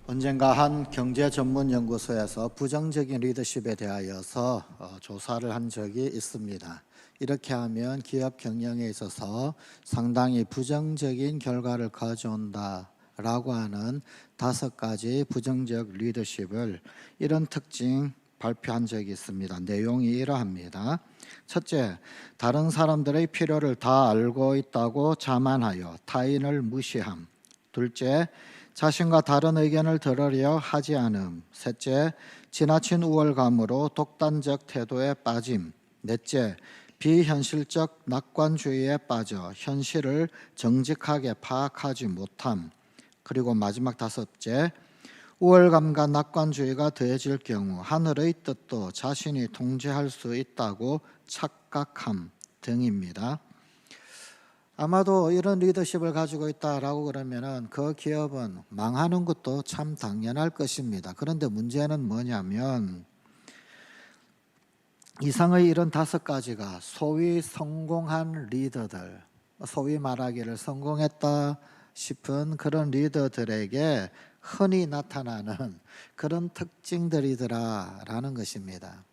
언젠가 한 경제 전문 연구소에서 부정적인 리더십에 대하여서 조사를 한 적이 있습니다. 이렇게 하면 기업 경영에 있어서 상당히 부정적인 결과를 가져온다라고 하는 5가지 부정적 리더십을 이런 특징 발표한 적이 있습니다. 내용이 이러합니다. 첫째, 다른 사람들의 필요를 다 알고 있다고 자만하여 타인을 무시함. 둘째, 자신과 다른 의견을 들으려 하지 않음. 셋째, 지나친 우월감으로 독단적 태도에 빠짐. 넷째, 비현실적 낙관주의에 빠져 현실을 정직하게 파악하지 못함. 그리고 마지막 5째, 우월감과 낙관주의가 더해질 경우 하늘의 뜻도 자신이 통제할 수 있다고 착각함 등입니다. 아마도 이런 리더십을 가지고 있다라고 그러면은 그 기업은 망하는 것도 참 당연할 것입니다. 그런데 문제는 뭐냐면 이상의 이런 5가지가 소위 성공한 리더들, 소위 말하기를 성공했다 싶은 그런 리더들에게 흔히 나타나는 그런 특징들이더라라는 것입니다.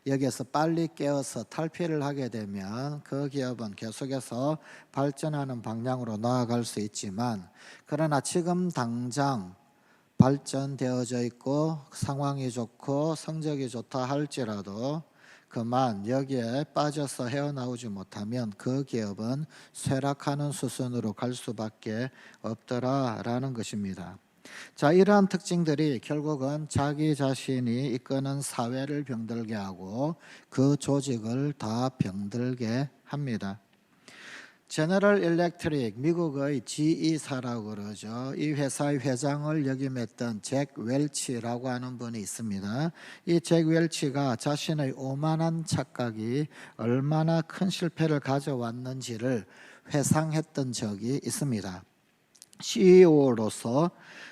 여기에서 빨리 깨어서 탈피를 하게 되면 그 기업은 계속해서 발전하는 방향으로 나아갈 수 있지만, 그러나 지금 당장 발전되어져 있고 상황이 좋고 성적이 좋다 할지라도 그만 여기에 빠져서 헤어나오지 못하면 그 기업은 쇠락하는 수순으로 갈 수밖에 없더라라는 것입니다. 자, 이러한 특징들이 결국은 자기 자신이 이끄는 사회를 병들게 하고 그 조직을 다 병들게 합니다. 제너럴 일렉트릭, 미국의 GE사라고 그러죠. 이 회사의 회장을 역임했던 잭 웰치라고 하는 분이 있습니다. 이 잭 웰치가 자신의 오만한 착각이 얼마나 큰 실패를 가져왔는지를 회상했던 적이 있습니다. CEO로서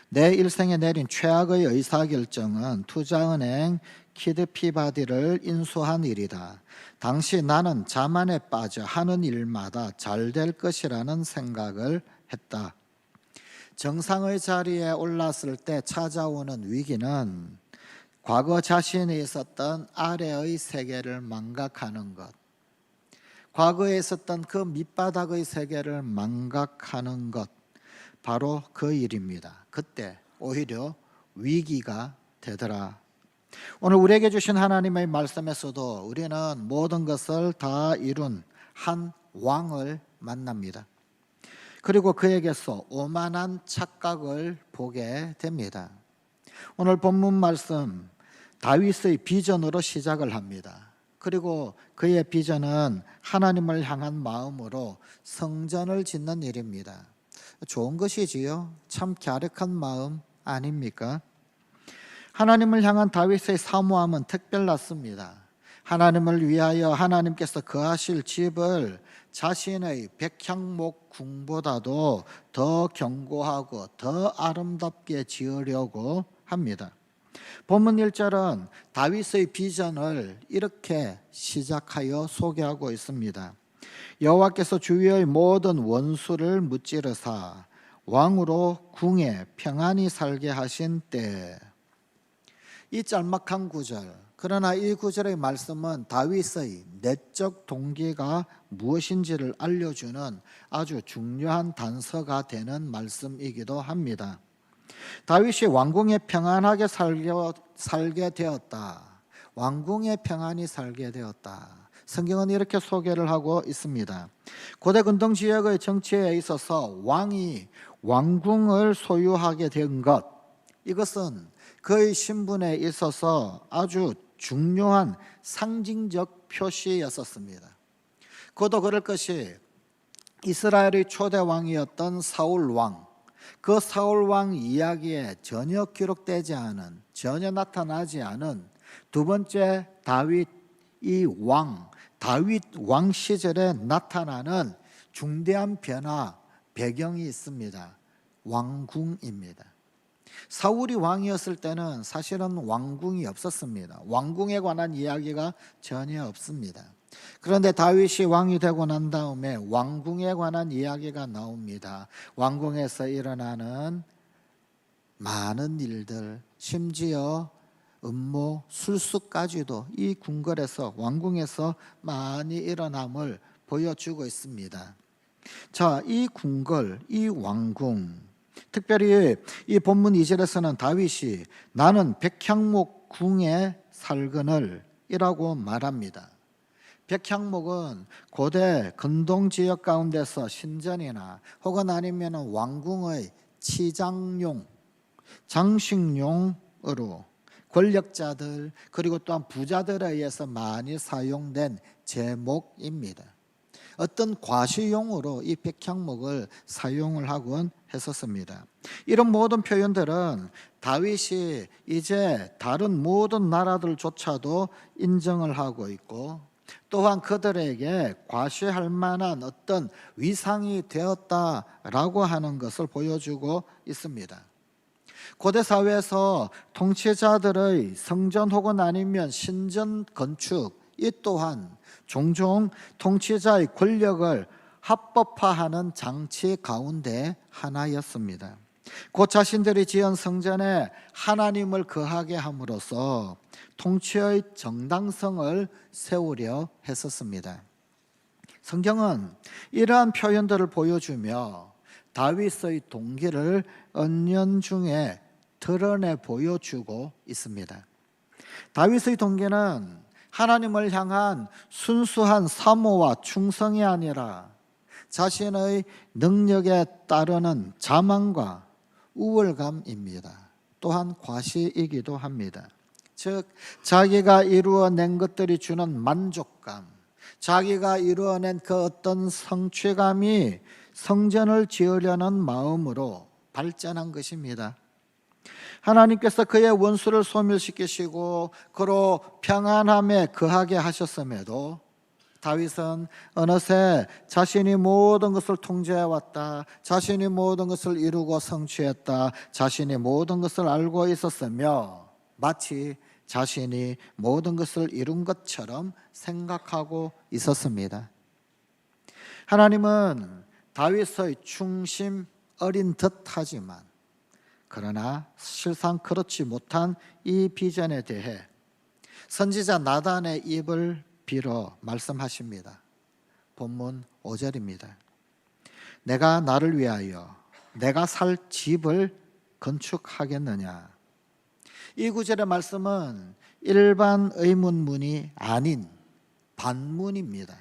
내 일생에 내린 최악의 의사결정은 투자은행 키드 피바디를 인수한 일이다. 당시 나는 자만에 빠져 하는 일마다 잘 될 것이라는 생각을 했다. 정상의 자리에 올랐을 때 찾아오는 위기는 과거 자신이 있었던 아래의 세계를 망각하는 것, 과거에 있었던 그 밑바닥의 세계를 망각하는 것, 바로 그 일입니다. 그때 오히려 위기가 되더라. 오늘 우리에게 주신 하나님의 말씀에서도 우리는 모든 것을 다 이룬 한 왕을 만납니다. 그리고 그에게서 오만한 착각을 보게 됩니다. 오늘 본문 말씀 다윗의 비전으로 시작을 합니다. 그리고 그의 비전은 하나님을 향한 마음으로 성전을 짓는 일입니다. 좋은 것이지요. 참 갸륵한 마음 아닙니까? 하나님을 향한 다윗의 사모함은 특별났습니다. 하나님을 위하여 하나님께서 거하실 집을 자신의 백향목 궁보다도 더 견고하고 더 아름답게 지으려고 합니다. 본문 1절은 다윗의 비전을 이렇게 시작하여 소개하고 있습니다. 여호와께서 주위의 모든 원수를 무찌르사 왕으로 궁에 평안히 살게 하신 때. 이 짤막한 구절, 그러나 이 구절의 말씀은 다윗의 내적 동기가 무엇인지를 알려주는 아주 중요한 단서가 되는 말씀이기도 합니다. 다윗이 왕궁에 평안하게 살게 되었다. 왕궁에 평안히 살게 되었다. 성경은 이렇게 소개를 하고 있습니다. 고대 근동 지역의 정치에 있어서 왕이 왕궁을 소유하게 된 것, 이것은 그의 신분에 있어서 아주 중요한 상징적 표시였었습니다. 그것도 그럴 것이 이스라엘의 초대 왕이었던 사울 왕, 그 사울 왕 이야기에 전혀 기록되지 않은, 전혀 나타나지 않은 두 번째 다윗 다윗 왕 시절에 나타나는 중대한 변화, 배경이 있습니다. 왕궁입니다. 사울이 왕이었을 때는 사실은 왕궁이 없었습니다. 왕궁에 관한 이야기가 전혀 없습니다. 그런데 다윗이 왕이 되고 난 다음에 왕궁에 관한 이야기가 나옵니다. 왕궁에서 일어나는 많은 일들, 심지어 음모, 술수까지도 이 궁궐에서, 왕궁에서 많이 일어남을 보여주고 있습니다. 자, 이 궁궐, 이 왕궁, 특별히 이 본문 2절에서는 다윗이 나는 백향목 궁에 살거늘 이라고 말합니다. 백향목은 고대 근동 지역 가운데서 신전이나 혹은 아니면 왕궁의 치장용, 장식용으로 권력자들 그리고 또한 부자들에 의해서 많이 사용된 제목입니다. 어떤 과시용으로 이 백향목을 사용을 하곤 했었습니다. 이런 모든 표현들은 다윗이 이제 다른 모든 나라들조차도 인정을 하고 있고 또한 그들에게 과시할 만한 어떤 위상이 되었다라고 하는 것을 보여주고 있습니다. 고대 사회에서 통치자들의 성전 혹은 아니면 신전 건축 이 또한 종종 통치자의 권력을 합법화하는 장치 가운데 하나였습니다. 곧 자신들이 지은 성전에 하나님을 거하게 함으로써 통치의 정당성을 세우려 했었습니다. 성경은 이러한 표현들을 보여주며 다윗의 동기를 은연중에 드러내 보여주고 있습니다. 다윗의 동기는 하나님을 향한 순수한 사모와 충성이 아니라 자신의 능력에 따르는 자만과 우월감입니다. 또한 과시이기도 합니다. 즉 자기가 이루어낸 것들이 주는 만족감, 자기가 이루어낸 그 어떤 성취감이 성전을 지으려는 마음으로 발전한 것입니다. 하나님께서 그의 원수를 소멸시키시고 그로 평안함에 거하게 하셨음에도 다윗은 어느새 자신이 모든 것을 통제해왔다, 자신이 모든 것을 이루고 성취했다, 자신이 모든 것을 알고 있었으며 마치 자신이 모든 것을 이룬 것처럼 생각하고 있었습니다. 하나님은 다윗의 중심 어린 듯하지만 그러나 실상 그렇지 못한 이 비전에 대해 선지자 나단의 입을 빌어 말씀하십니다. 본문 5절입니다. 내가 나를 위하여 내가 살 집을 건축하겠느냐. 이 구절의 말씀은 일반 의문문이 아닌 반문입니다.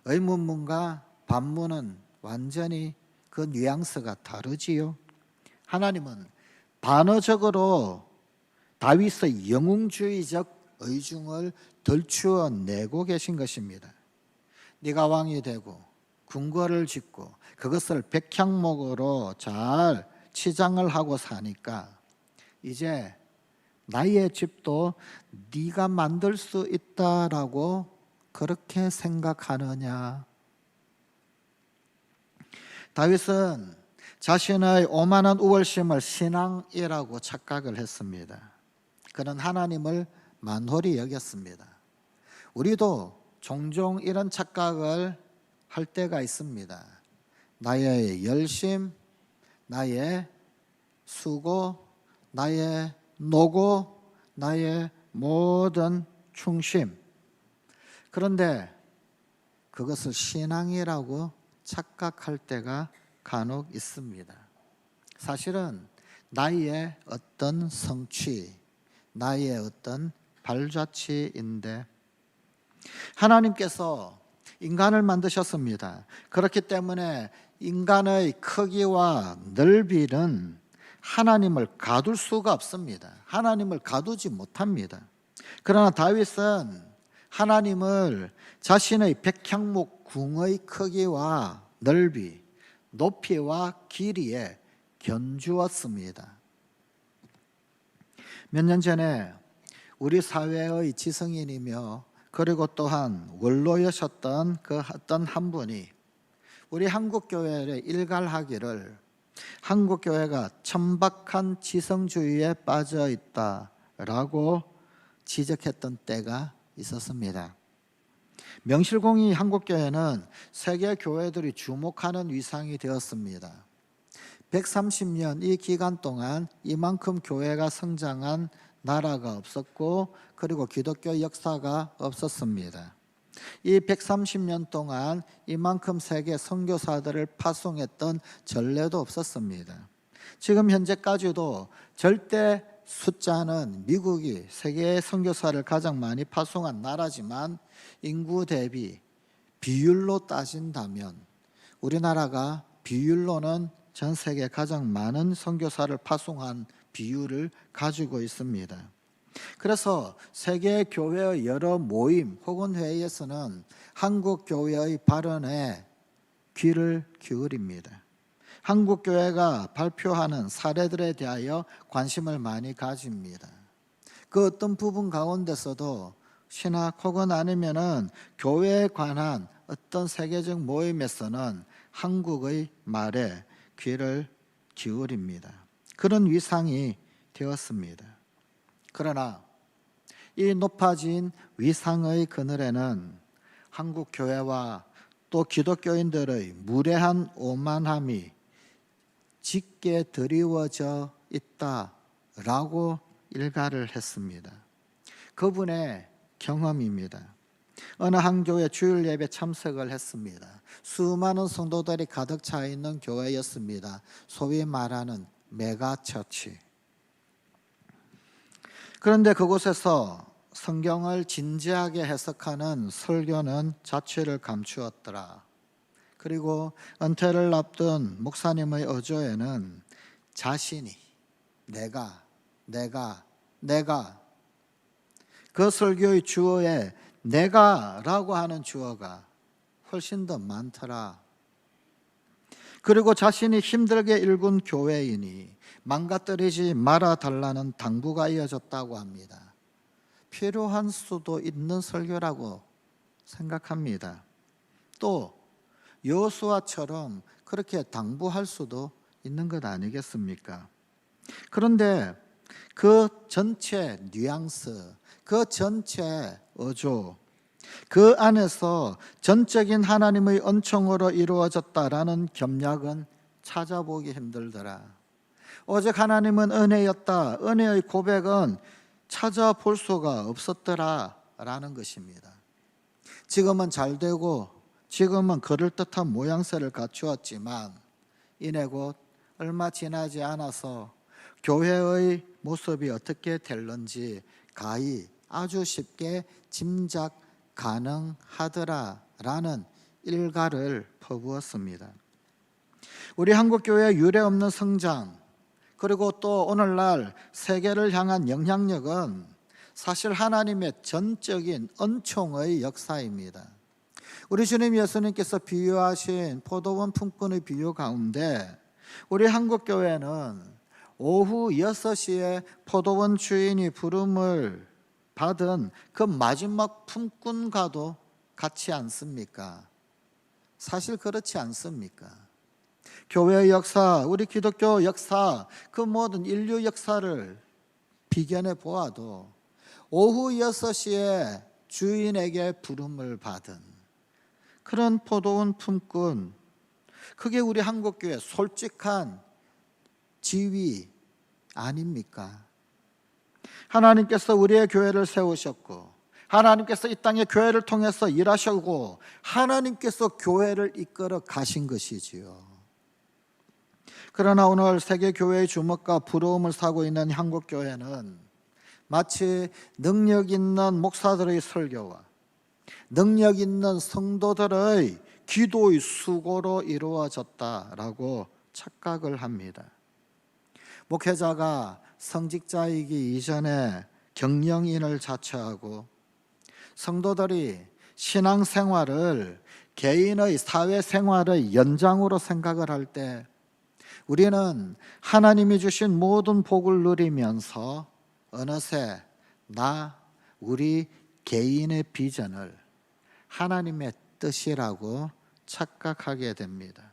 의문문과 반문은 완전히 그 뉘앙스가 다르지요. 하나님은 반어적으로 다윗의 영웅주의적 의중을 덜추어내고 계신 것입니다. 네가 왕이 되고 궁궐을 짓고 그것을 백향목으로 잘 치장을 하고 사니까 이제 나의 집도 네가 만들 수 있다라고 그렇게 생각하느냐. 다윗은 자신의 오만한 우월심을 신앙이라고 착각을 했습니다. 그는 하나님을 만홀히 여겼습니다. 우리도 종종 이런 착각을 할 때가 있습니다. 나의 열심, 나의 수고, 나의 노고, 나의 모든 충심. 그런데 그것을 신앙이라고 착각할 때가 간혹 있습니다. 사실은 나의 어떤 성취, 나의 어떤 발자취인데 하나님께서 인간을 만드셨습니다. 그렇기 때문에 인간의 크기와 넓이는 하나님을 가둘 수가 없습니다. 하나님을 가두지 못합니다. 그러나 다윗은 하나님을 자신의 백향목 궁의 크기와 넓이, 높이와 길이에 견주었습니다. 몇 년 전에 우리 사회의 지성인이며 그리고 또한 원로여셨던 그 어떤 한 분이 우리 한국교회를 일갈하기를 한국교회가 천박한 지성주의에 빠져 있다라고 지적했던 때가 있었습니다. 명실공히 한국교회는 세계 교회들이 주목하는 위상이 되었습니다. 130년 이 기간 동안 이만큼 교회가 성장한 나라가 없었고 그리고 기독교 역사가 없었습니다. 이 130년 동안 이만큼 세계 선교사들을 파송했던 전례도 없었습니다. 지금 현재까지도 절대 숫자는 미국이 세계 선교사를 가장 많이 파송한 나라지만 인구 대비 비율로 따진다면 우리나라가 비율로는 전 세계 가장 많은 선교사를 파송한 비율을 가지고 있습니다. 그래서 세계 교회의 여러 모임 혹은 회의에서는 한국 교회의 발언에 귀를 기울입니다. 한국 교회가 발표하는 사례들에 대하여 관심을 많이 가집니다. 그 어떤 부분 가운데서도 신학 혹은 아니면은 교회에 관한 어떤 세계적 모임에서는 한국의 말에 귀를 기울입니다. 그런 위상이 되었습니다. 그러나 이 높아진 위상의 그늘에는 한국 교회와 또 기독교인들의 무례한 오만함이 짙게 드리워져 있다라고 일가를 했습니다. 그분의 경험입니다. 어느 한 교회 주일 예배 참석을 했습니다. 수많은 성도들이 가득 차 있는 교회였습니다. 소위 말하는 메가처치. 그런데 그곳에서 성경을 진지하게 해석하는 설교는 자취를 감추었더라. 그리고 은퇴를 앞둔 목사님의 어조에는 자신이 내가 그 설교의 주어에 내가라고 하는 주어가 훨씬 더 많더라. 그리고 자신이 힘들게 일군 교회이니 망가뜨리지 말아달라는 당부가 이어졌다고 합니다. 필요한 수도 있는 설교라고 생각합니다. 또 여호수아처럼 그렇게 당부할 수도 있는 것 아니겠습니까? 그런데 그 전체 뉘앙스, 그 전체 어조, 그 안에서 전적인 하나님의 은총으로 이루어졌다라는 겸약은 찾아보기 힘들더라. 오직 하나님은 은혜였다. 은혜의 고백은 찾아볼 수가 없었더라 라는 것입니다. 지금은 잘 되고 지금은 그럴듯한 모양새를 갖추었지만 이내 곧 얼마 지나지 않아서 교회의 모습이 어떻게 될런지 가히 아주 쉽게 짐작 가능하더라라는 일가를 퍼부었습니다. 우리 한국교회의 유례없는 성장 그리고 또 오늘날 세계를 향한 영향력은 사실 하나님의 전적인 은총의 역사입니다. 우리 주님 예수님께서 비유하신 포도원 품꾼의 비유 가운데 우리 한국교회는 오후 6시에 포도원 주인이 부름을 받은 그 마지막 품꾼과도 같지 않습니까? 사실 그렇지 않습니까? 교회의 역사, 우리 기독교 역사, 그 모든 인류 역사를 비견해 보아도 오후 6시에 주인에게 부름을 받은 그런 포도원 품꾼, 그게 우리 한국교회 솔직한 지위 아닙니까? 하나님께서 우리의 교회를 세우셨고 하나님께서 이 땅의 교회를 통해서 일하시고 하나님께서 교회를 이끌어 가신 것이지요. 그러나 오늘 세계교회의 주목과 부러움을 사고 있는 한국교회는 마치 능력 있는 목사들의 설교와 능력 있는 성도들의 기도의 수고로 이루어졌다라고 착각을 합니다. 목회자가 성직자이기 이전에 경영인을 자처하고 성도들이 신앙생활을 개인의 사회생활의 연장으로 생각을 할 때 우리는 하나님이 주신 모든 복을 누리면서 어느새 우리 개인의 비전을 하나님의 뜻이라고 착각하게 됩니다.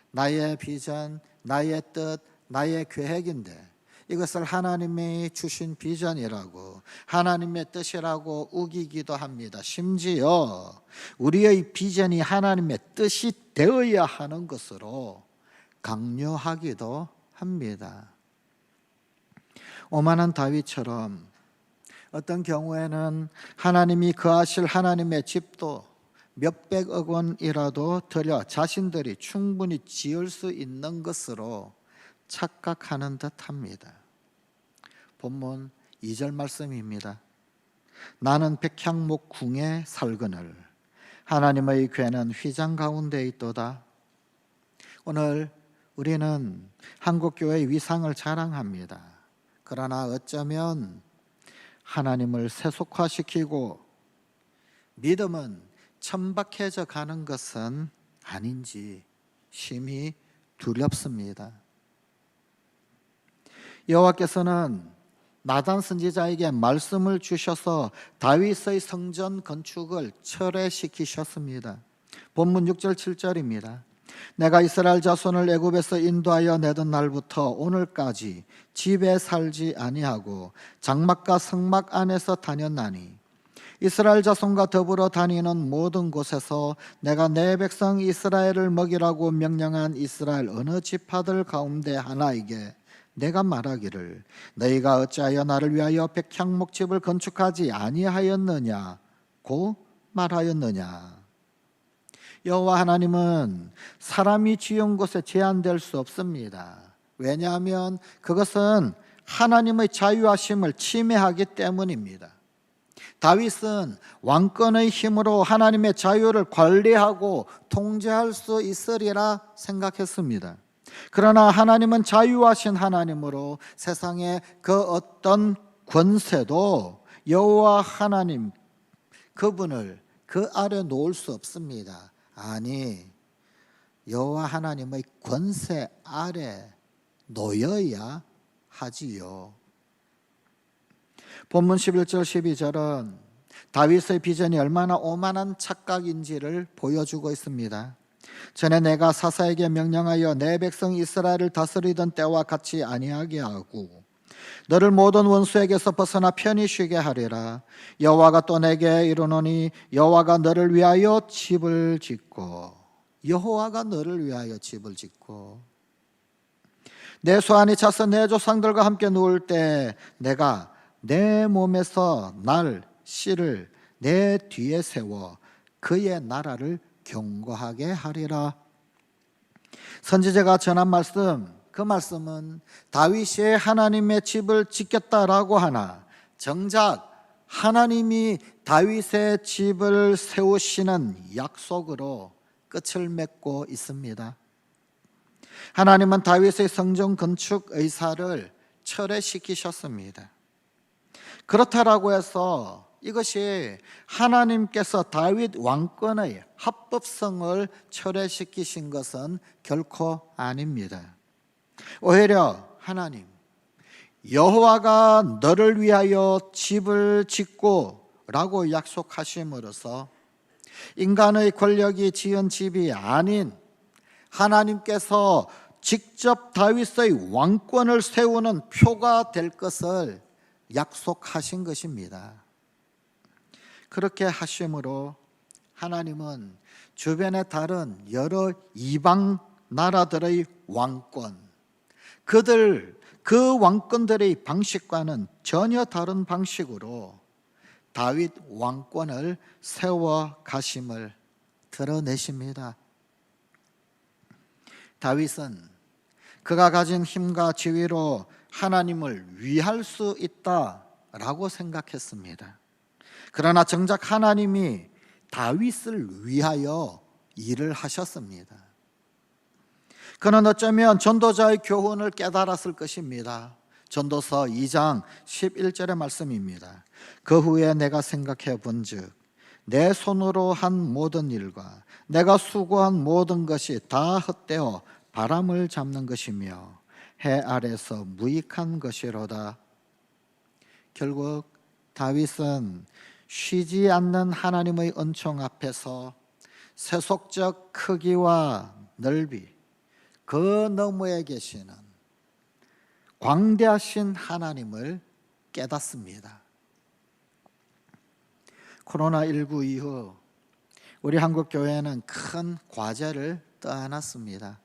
나의 비전, 나의 뜻, 나의 계획인데 이것을 하나님이 주신 비전이라고 하나님의 뜻이라고 우기기도 합니다. 심지어 우리의 비전이 하나님의 뜻이 되어야 하는 것으로 강요하기도 합니다. 오만한 다윗처럼 어떤 경우에는 하나님이 거하실 하나님의 집도 몇백억 원이라도 들여 자신들이 충분히 지을 수 있는 것으로 착각하는 듯합니다. 본문 2절 말씀입니다. 나는 백향목 궁에 살거늘 하나님의 궤는 휘장 가운데 있도다. 오늘 우리는 한국교회의 위상을 자랑합니다. 그러나 어쩌면 하나님을 세속화시키고 믿음은 천박해져 가는 것은 아닌지 심히 두렵습니다. 여호와께서는 나단 선지자에게 말씀을 주셔서 다윗의 성전 건축을 철회시키셨습니다. 본문 6절 7절입니다. 내가 이스라엘 자손을 애굽에서 인도하여 내던 날부터 오늘까지 집에 살지 아니하고 장막과 성막 안에서 다녔나니 이스라엘 자손과 더불어 다니는 모든 곳에서 내가 내 백성 이스라엘을 먹이라고 명령한 이스라엘 어느 지파들 가운데 하나에게 내가 말하기를 너희가 어찌하여 나를 위하여 백향목집을 건축하지 아니하였느냐고 말하였느냐. 여호와 하나님은 사람이 지은 곳에 제한될 수 없습니다. 왜냐하면 그것은 하나님의 자유하심을 침해하기 때문입니다. 다윗은 왕권의 힘으로 하나님의 자유를 관리하고 통제할 수 있으리라 생각했습니다. 그러나 하나님은 자유하신 하나님으로 세상의 그 어떤 권세도 여호와 하나님 그분을 그 아래 놓을 수 없습니다. 아니, 여호와 하나님의 권세 아래 놓여야 하지요. 본문 11절 12절은 다윗의 비전이 얼마나 오만한 착각인지를 보여주고 있습니다. 전에 내가 사사에게 명령하여 내 백성 이스라엘을 다스리던 때와 같이 아니하게 하고 너를 모든 원수에게서 벗어나 편히 쉬게 하리라. 여호와가 또 내게 이르노니 여호와가 너를 위하여 집을 짓고 여호와가 너를 위하여 집을 짓고 내 소환이 차서 내 조상들과 함께 누울 때 내가 내 몸에서 날 씨를 내 뒤에 세워 그의 나라를 견고하게 하리라. 선지자가 전한 말씀, 그 말씀은 다윗이 하나님의 집을 짓겠다라고 하나 정작 하나님이 다윗의 집을 세우시는 약속으로 끝을 맺고 있습니다. 하나님은 다윗의 성전 건축 의사를 철회시키셨습니다. 그렇다라고 해서 이것이 하나님께서 다윗 왕권의 합법성을 철회시키신 것은 결코 아닙니다. 오히려 하나님, 여호와가 너를 위하여 집을 짓고 라고 약속하심으로써 인간의 권력이 지은 집이 아닌 하나님께서 직접 다윗의 왕권을 세우는 표가 될 것을 약속하신 것입니다. 그렇게 하심으로 하나님은 주변의 다른 여러 이방 나라들의 왕권, 그 왕권들의 방식과는 전혀 다른 방식으로 다윗 왕권을 세워 가심을 드러내십니다. 다윗은 그가 가진 힘과 지위로 하나님을 위할 수 있다라고 생각했습니다. 그러나 정작 하나님이 다윗을 위하여 일을 하셨습니다. 그는 어쩌면 전도자의 교훈을 깨달았을 것입니다. 전도서 2장 11절의 말씀입니다. 그 후에 내가 생각해 본즉 내 손으로 한 모든 일과 내가 수고한 모든 것이 다 헛되어 바람을 잡는 것이며 해 아래서 무익한 것이로다. 결국 다윗은 쉬지 않는 하나님의 은총 앞에서 세속적 크기와 넓이, 그 너머에 계시는 광대하신 하나님을 깨닫습니다. 코로나19 이후 우리 한국교회는 큰 과제를 떠안았습니다.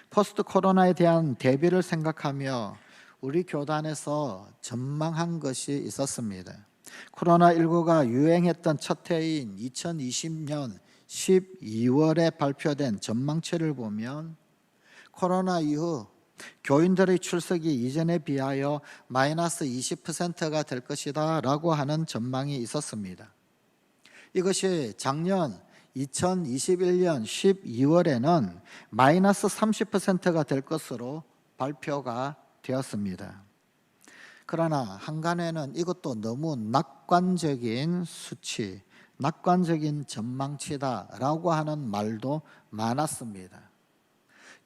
포스트 코로나에 대한 대비를 생각하며 우리 교단에서 전망한 것이 있었습니다. 코로나19가 유행했던 첫 해인 2020년 12월에 발표된 전망치를 보면 코로나 이후 교인들의 출석이 이전에 비하여 마이너스 20%가 될 것이다 라고 하는 전망이 있었습니다. 이것이 작년 2021년 12월에는 마이너스 30%가 될 것으로 발표가 되었습니다. 그러나 한간에는 이것도 너무 낙관적인 수치, 낙관적인 전망치다라고 하는 말도 많았습니다.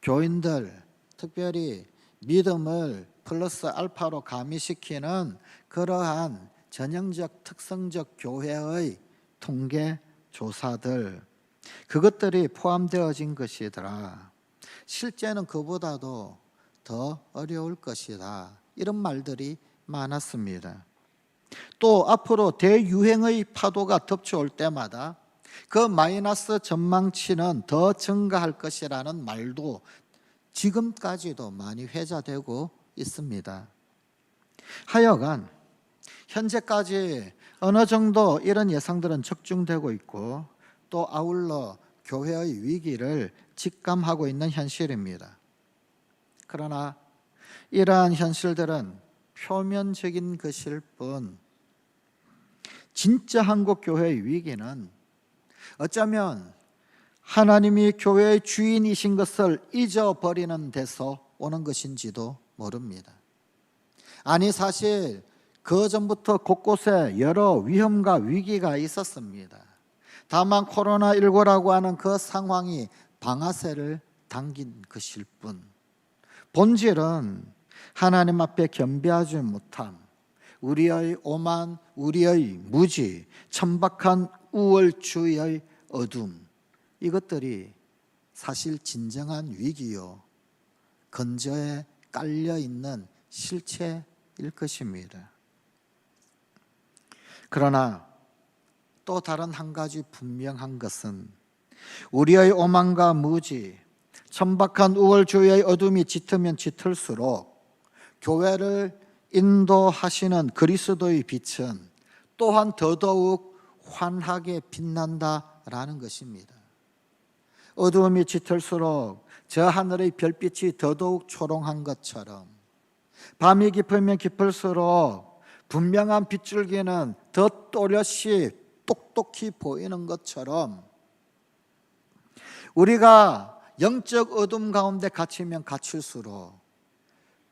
교인들, 특별히 믿음을 플러스 알파로 가미시키는 그러한 전형적 특성적 교회의 통계 조사들, 그것들이 포함되어진 것이더라. 실제는 그보다도 더 어려울 것이다. 이런 말들이 많았습니다. 또 앞으로 대유행의 파도가 덮쳐올 때마다 그 마이너스 전망치는 더 증가할 것이라는 말도 지금까지도 많이 회자되고 있습니다. 하여간 현재까지 어느 정도 이런 예상들은 적중되고 있고 또 아울러 교회의 위기를 직감하고 있는 현실입니다. 그러나 이러한 현실들은 표면적인 것일 뿐 진짜 한국 교회의 위기는 어쩌면 하나님이 교회의 주인이신 것을 잊어버리는 데서 오는 것인지도 모릅니다. 아니 사실 그 전부터 곳곳에 여러 위험과 위기가 있었습니다. 다만 코로나19라고 하는 그 상황이 방아쇠를 당긴 것일 뿐 본질은 하나님 앞에 겸비하지 못함, 우리의 오만, 우리의 무지, 천박한 우월주의의 어둠, 이것들이 사실 진정한 위기요 근저에 깔려있는 실체일 것입니다. 그러나 또 다른 한 가지 분명한 것은 우리의 오만과 무지, 천박한 우월주의의 어둠이 짙으면 짙을수록 교회를 인도하시는 그리스도의 빛은 또한 더더욱 환하게 빛난다라는 것입니다. 어두움이 짙을수록 저 하늘의 별빛이 더더욱 초롱한 것처럼 밤이 깊으면 깊을수록 분명한 빗줄기는 더 또렷이 똑똑히 보이는 것처럼 우리가 영적 어둠 가운데 갇히면 갇힐수록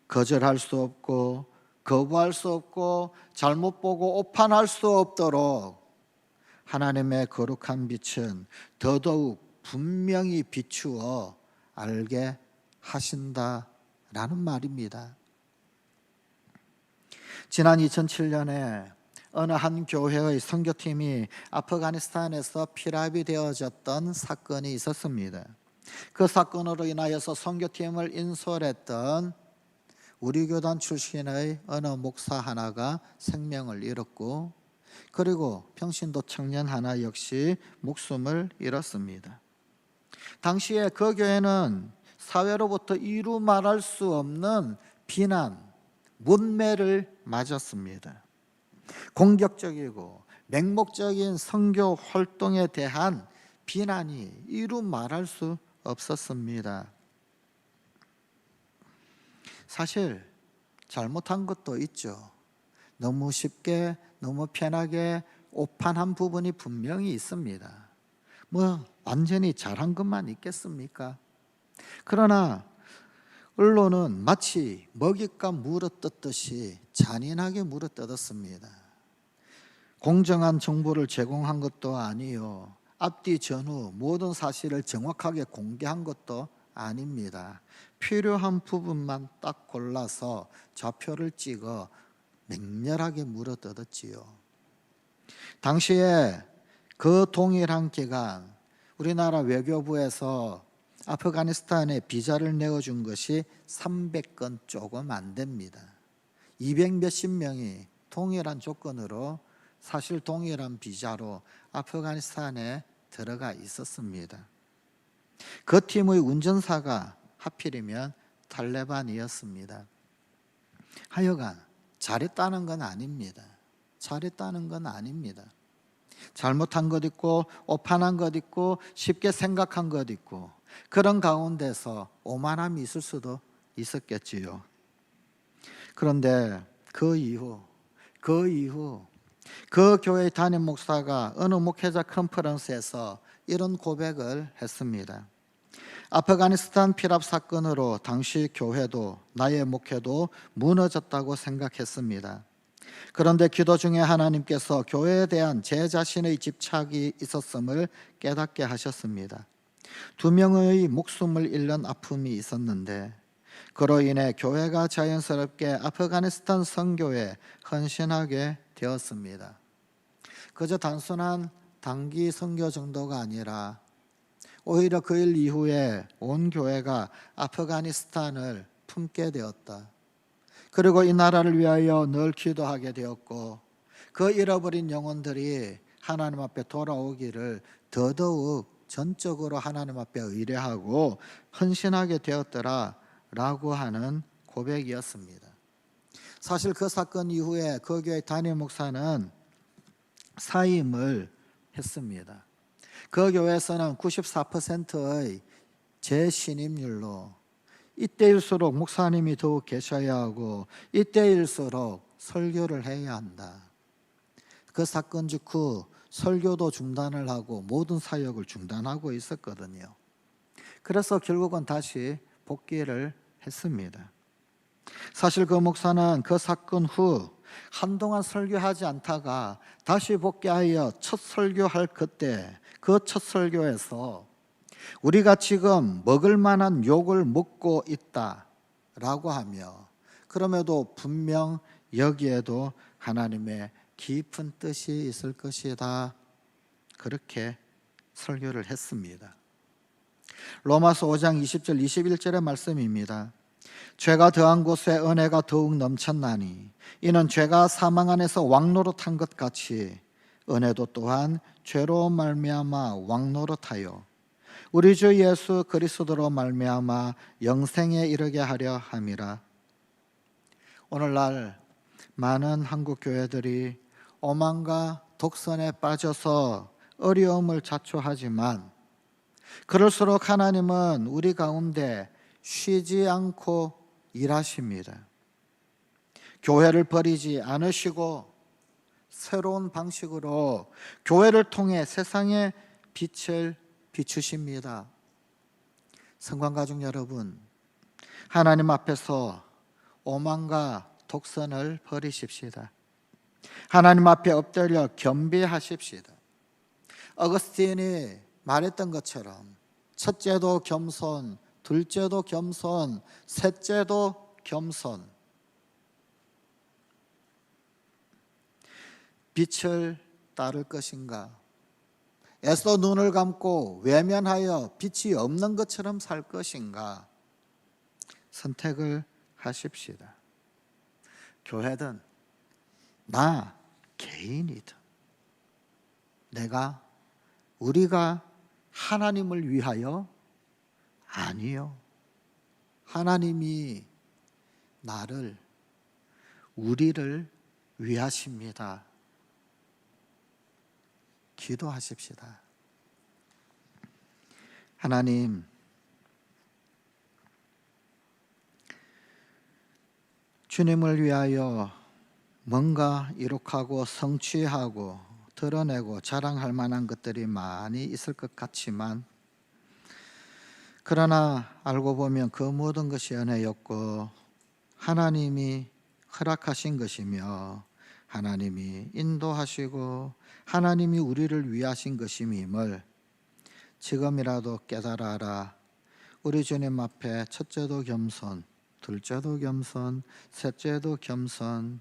거절할 수 없고 거부할 수 없고 잘못 보고 오판할 수 없도록 하나님의 거룩한 빛은 더더욱 분명히 비추어 알게 하신다라는 말입니다. 지난 2007년에 어느 한 교회의 선교팀이 아프가니스탄에서 피랍이 되어졌던 사건이 있었습니다. 그 사건으로 인하여서 선교팀을 인솔했던 우리 교단 출신의 어느 목사 하나가 생명을 잃었고 그리고 평신도 청년 하나 역시 목숨을 잃었습니다. 당시에 그 교회는 사회로부터 이루 말할 수 없는 비난, 문매를 맞았습니다. 공격적이고 맹목적인 선교 활동에 대한 비난이 이루 말할 수 없었습니다. 사실 잘못한 것도 있죠. 너무 쉽게 너무 편하게 오판한 부분이 분명히 있습니다. 완전히 잘한 것만 있겠습니까? 그러나 언론은 마치 먹잇감 물어뜯듯이 잔인하게 물어뜯었습니다. 공정한 정보를 제공한 것도 아니요, 앞뒤 전후 모든 사실을 정확하게 공개한 것도 아닙니다. 필요한 부분만 딱 골라서 좌표를 찍어 맹렬하게 물어뜯었지요. 당시에 그 동일한 기간 우리나라 외교부에서 아프가니스탄에 비자를 내어준 것이 300건 조금 안 됩니다. 200 몇십 명이 동일한 조건으로 사실 동일한 비자로 아프가니스탄에 들어가 있었습니다. 그 팀의 운전사가 하필이면 탈레반이었습니다. 하여간 잘했다는 건 아닙니다. 잘했다는 건 아닙니다. 잘못한 것 있고 오판한 것 있고 쉽게 생각한 것 있고 그런 가운데서 오만함이 있을 수도 있었겠지요. 그런데 그 이후 그 교회 담임 목사가 어느 목회자 컨퍼런스에서 이런 고백을 했습니다. 아프가니스탄 피랍 사건으로 당시 교회도 나의 목회도 무너졌다고 생각했습니다. 그런데 기도 중에 하나님께서 교회에 대한 제 자신의 집착이 있었음을 깨닫게 하셨습니다. 2명의 목숨을 잃는 아픔이 있었는데 그로 인해 교회가 자연스럽게 아프가니스탄 선교에 헌신하게 되었습니다. 그저 단순한 단기 선교 정도가 아니라 오히려 그 일 이후에 온 교회가 아프가니스탄을 품게 되었다. 그리고 이 나라를 위하여 늘 기도하게 되었고 그 잃어버린 영혼들이 하나님 앞에 돌아오기를 더더욱 전적으로 하나님 앞에 의뢰하고 헌신하게 되었더라 라고 하는 고백이었습니다. 사실 그 사건 이후에 그 교회 담임 목사는 사임을 했습니다. 그 교회에서는 94%의 재신임률로 이때일수록 목사님이 더욱 계셔야 하고 이때일수록 설교를 해야 한다. 그 사건 직후 설교도 중단을 하고 모든 사역을 중단하고 있었거든요. 그래서 결국은 다시 복귀를 했습니다. 사실 그 목사는 그 사건 후 한동안 설교하지 않다가 다시 복귀하여 첫 설교할 그때 그 첫 설교에서 우리가 지금 먹을 만한 욕을 먹고 있다라고 하며 그럼에도 분명 여기에도 하나님의 깊은 뜻이 있을 것이다 그렇게 설교를 했습니다. 로마서 5장 20절 21절의 말씀입니다. 죄가 더한 곳에 은혜가 더욱 넘쳤나니 이는 죄가 사망 안에서 왕노릇한 것 같이 은혜도 또한 죄로 말미암아 왕노릇하여 우리 주 예수 그리스도로 말미암아 영생에 이르게 하려 함이라. 오늘날 많은 한국 교회들이 오만과 독선에 빠져서 어려움을 자초하지만 그럴수록 하나님은 우리 가운데 쉬지 않고 일하십니다. 교회를 버리지 않으시고 새로운 방식으로 교회를 통해 세상에 빛을 비추십니다. 성관가족 여러분, 하나님 앞에서 오만과 독선을 버리십시다. 하나님 앞에 엎드려 겸비하십시다. 어거스틴이 말했던 것처럼 첫째도 겸손, 둘째도 겸손, 셋째도 겸손. 빛을 따를 것인가? 애써 눈을 감고 외면하여 빛이 없는 것처럼 살 것인가? 선택을 하십시다. 교회든 나 개인이든 우리가 하나님을 위하여? 아니요. 하나님이 우리를 위하십니다. 기도하십시다. 하나님, 주님을 위하여 뭔가 이룩하고 성취하고 드러내고 자랑할 만한 것들이 많이 있을 것 같지만 그러나 알고 보면 그 모든 것이 은혜였고 하나님이 허락하신 것이며 하나님이 인도하시고 하나님이 우리를 위하신 것임을 지금이라도 깨달아라. 우리 주님 앞에 첫째도 겸손, 둘째도 겸손, 셋째도 겸손.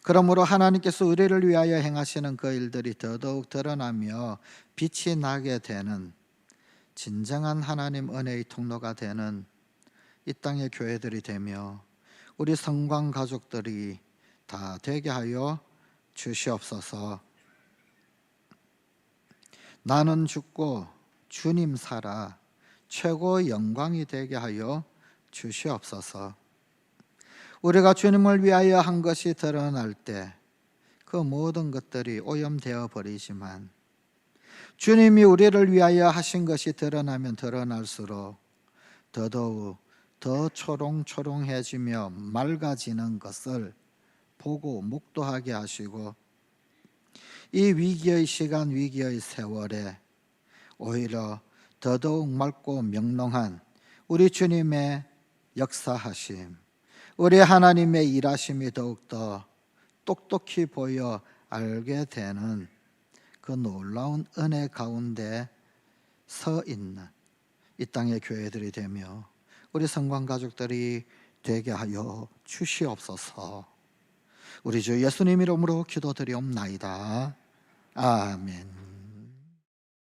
그러므로 하나님께서 우리를 위하여 행하시는 그 일들이 더더욱 드러나며 빛이 나게 되는 진정한 하나님 은혜의 통로가 되는 이 땅의 교회들이 되며 우리 성관 가족들이 다 되게 하여 주시옵소서. 나는 죽고 주님 살아, 최고 영광이 되게 하여 주시옵소서. 우리가 주님을 위하여 한 것이 드러날 때 그 모든 것들이 오염되어 버리지만 주님이 우리를 위하여 하신 것이 드러나면 드러날수록 더더욱 더 초롱초롱해지며 맑아지는 것을 보고 목도하게 하시고 이 위기의 시간, 위기의 세월에 오히려 더더욱 맑고 명롱한 우리 주님의 역사하심, 우리 하나님의 일하심이 더욱더 똑똑히 보여 알게 되는 그 놀라운 은혜 가운데 서 있는 이 땅의 교회들이 되며 우리 성관 가족들이 되게 하여 주시옵소서. 우리 주 예수님 이름으로 기도드리옵나이다. 아멘.